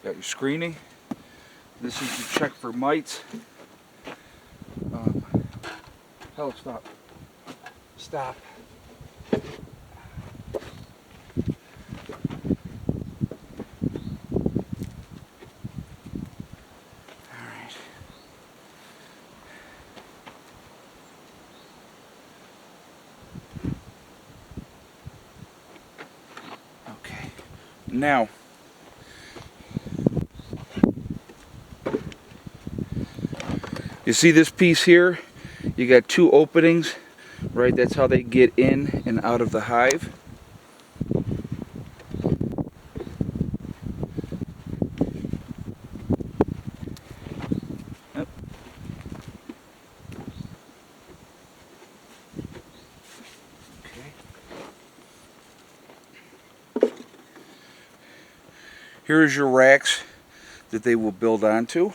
Got your screening. This is to check for mites. Hell, stop. Stop. Alright. Okay. Now, you see this piece here? You got two openings, right? That's how they get in and out of the hive. Yep. Okay. Here's your racks that they will build onto.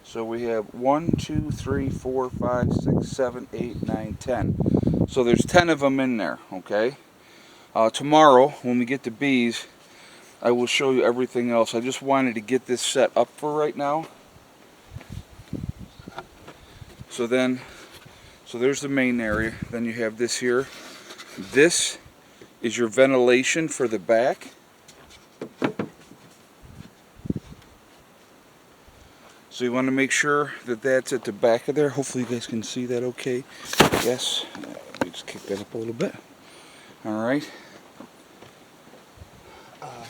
So we have 1, 2, 3, 4, 5, 6, 7, 8, 9, 10. So there's 10 of them in there, okay? Tomorrow, when we get the bees, I will show you everything else. I just wanted to get this set up for right now. So there's the main area. Then you have this here. This is your ventilation for the back. So you want to make sure that that's at the back of there. Hopefully you guys can see that okay. Yes. Let me just kick that up a little bit. Alright.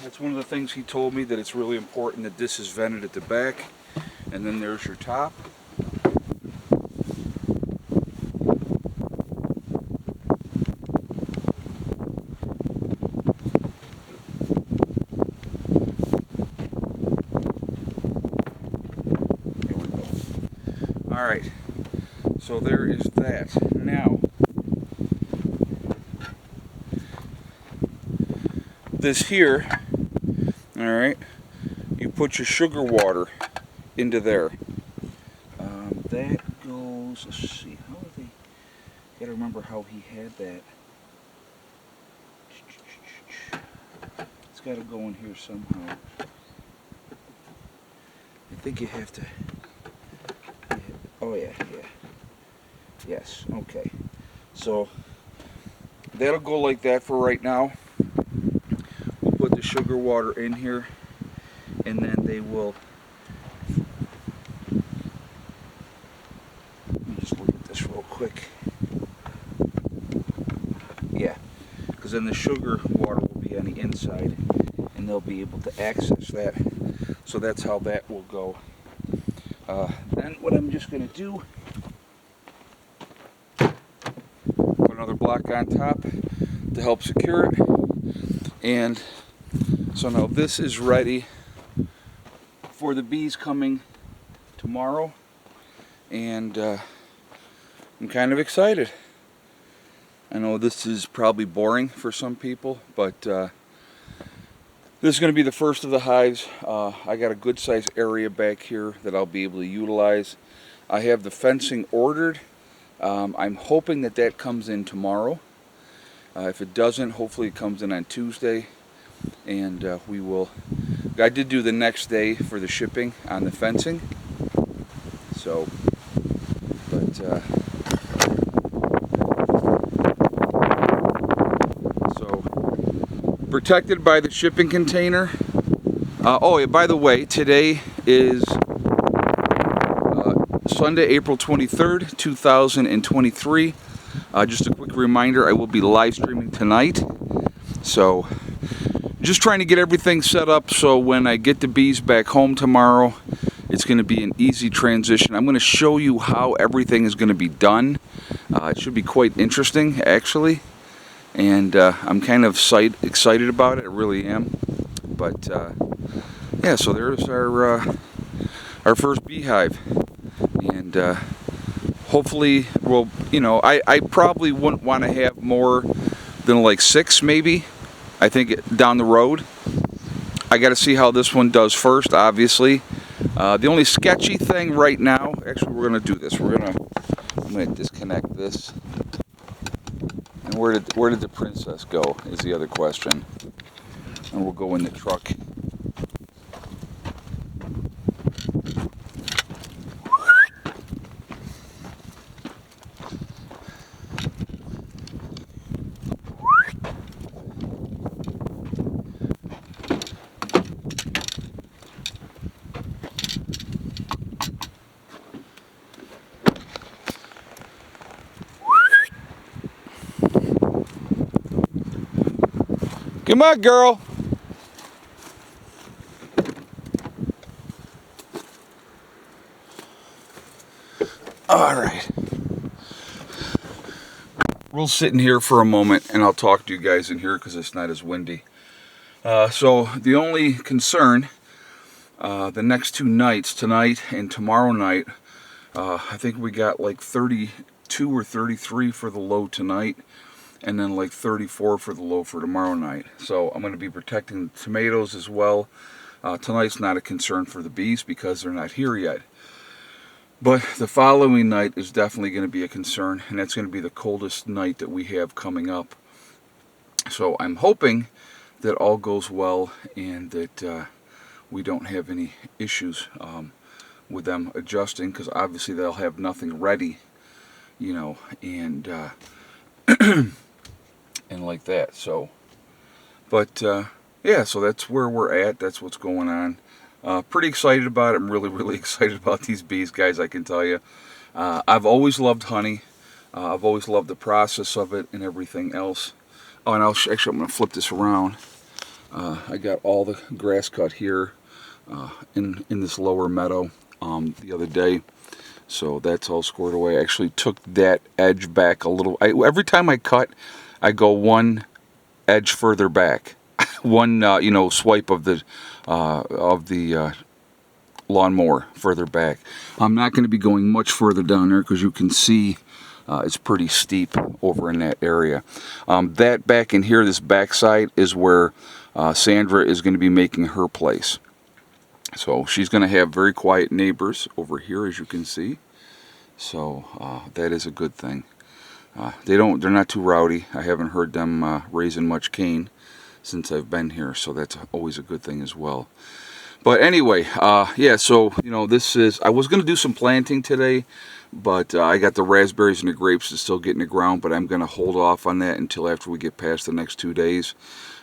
That's one of the things he told me, that it's really important that this is vented at the back. And then there's your top. Alright, so there is that. Now, this here, alright, you put your sugar water into there. That goes, let's see, how are they, gotta remember how he had that. It's gotta go in here somehow. I think you have to. Oh yeah. Yes, okay. So that'll go like that for right now. We'll put the sugar water in here, and then they will. Let me just look at this real quick. Yeah, because then the sugar water will be on the inside, and they'll be able to access that. So that's how that will go. Then what I'm just going to do, put another block on top to help secure it. And so now this is ready for the bees coming tomorrow. And I'm kind of excited. I know this is probably boring for some people, but this is going to be the first of the hives. I got a good sized area back here that I'll be able to utilize. I have the fencing ordered. I'm hoping that that comes in tomorrow. If it doesn't, hopefully it comes in on Tuesday. And we will. I did do the next day for the shipping on the fencing. So, but protected by the shipping container. Oh, by the way, today is Sunday, April 23rd, 2023. Just a quick reminder, I will be live streaming tonight. So, just trying to get everything set up so when I get the bees back home tomorrow, it's going to be an easy transition. I'm going to show you how everything is going to be done. It should be quite interesting, actually. And I'm kind of excited about it. I really am. But yeah, so there's our first beehive, and hopefully, well, you know, I probably wouldn't want to have more than like 6, maybe. I think down the road. I got to see how this one does first, obviously. The only sketchy thing right now, actually, we're gonna do this. I'm gonna disconnect this. And where did the princess go? Is the other question. and we'll go in the truck. Come on, girl. All right. We'll sit in here for a moment and I'll talk to you guys in here because it's not as windy. So the only concern, the next 2 nights, tonight and tomorrow night, I think we got like 32 or 33 for the low tonight, and then like 34 for the low for tomorrow night. So I'm going to be protecting the tomatoes as well. Tonight's not a concern for the bees because they're not here yet. But the following night is definitely going to be a concern, and that's going to be the coldest night that we have coming up. So I'm hoping that all goes well and that we don't have any issues with them adjusting, because obviously they'll have nothing ready, you know, and and like that. So, but yeah, so that's where we're at. That's what's going on. Pretty excited about it. I'm really excited about these bees, guys, I can tell you. I've always loved honey. I've always loved the process of it and everything else. Oh, and actually, I'm going to flip this around. I got all the grass cut here in this lower meadow the other day. So that's all squared away. I actually took that edge back a little. Every time I cut, I go one edge further back. One, you know, swipe of the lawnmower further back. I'm not going to be going much further down there because you can see it's pretty steep over in that area. That back in here, this backside, is where Sandra is going to be making her place. So she's going to have very quiet neighbors over here, as you can see. So that is a good thing. They're not too rowdy. I haven't heard them raising much cane since I've been here, so that's always a good thing as well. But anyway, yeah, so, you know, I was going to do some planting today, but I got the raspberries and the grapes to still get in the ground, but I'm going to hold off on that until after we get past the next 2 days.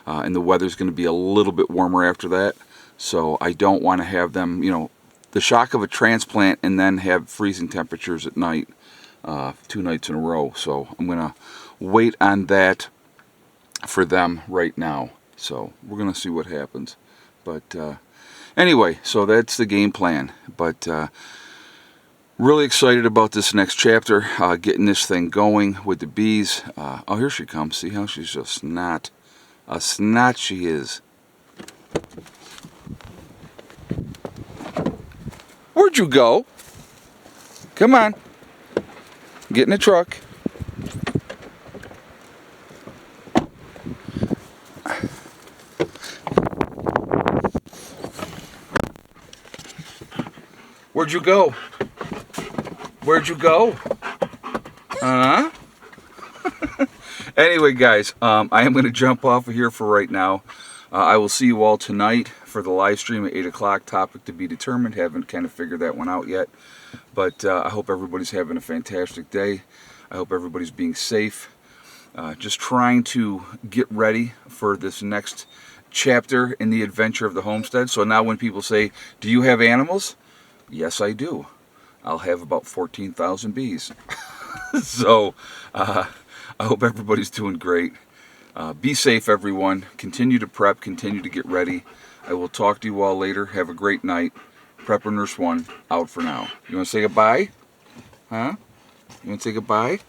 And the weather's going to be a little bit warmer after that, so I don't want to have them, you know, the shock of a transplant and then have freezing temperatures at night, 2 nights in a row. So I'm going to wait on that for them right now. So we're going to see what happens. But anyway, so that's the game plan. But really excited about this next chapter, getting this thing going with the bees. Oh, here she comes. See how she's just not a snot she is. Where'd you go? Come on. Get in the truck. Where'd you go? Where'd you go? Anyway, guys, I am going to jump off of here for right now. I will see you all tonight for the live stream at 8 o'clock. Topic to be determined. Haven't kind of figured that one out yet. But I hope everybody's having a fantastic day. I hope everybody's being safe. Just trying to get ready for this next chapter in the adventure of the homestead. So now when people say, do you have animals? Yes, I do. I'll have about 14,000 bees. So I hope everybody's doing great. Be safe, everyone. Continue to prep. Continue to get ready. I will talk to you all later. Have a great night. Prepper Nurse 1 out for now. You want to say goodbye? Huh? You want to say goodbye?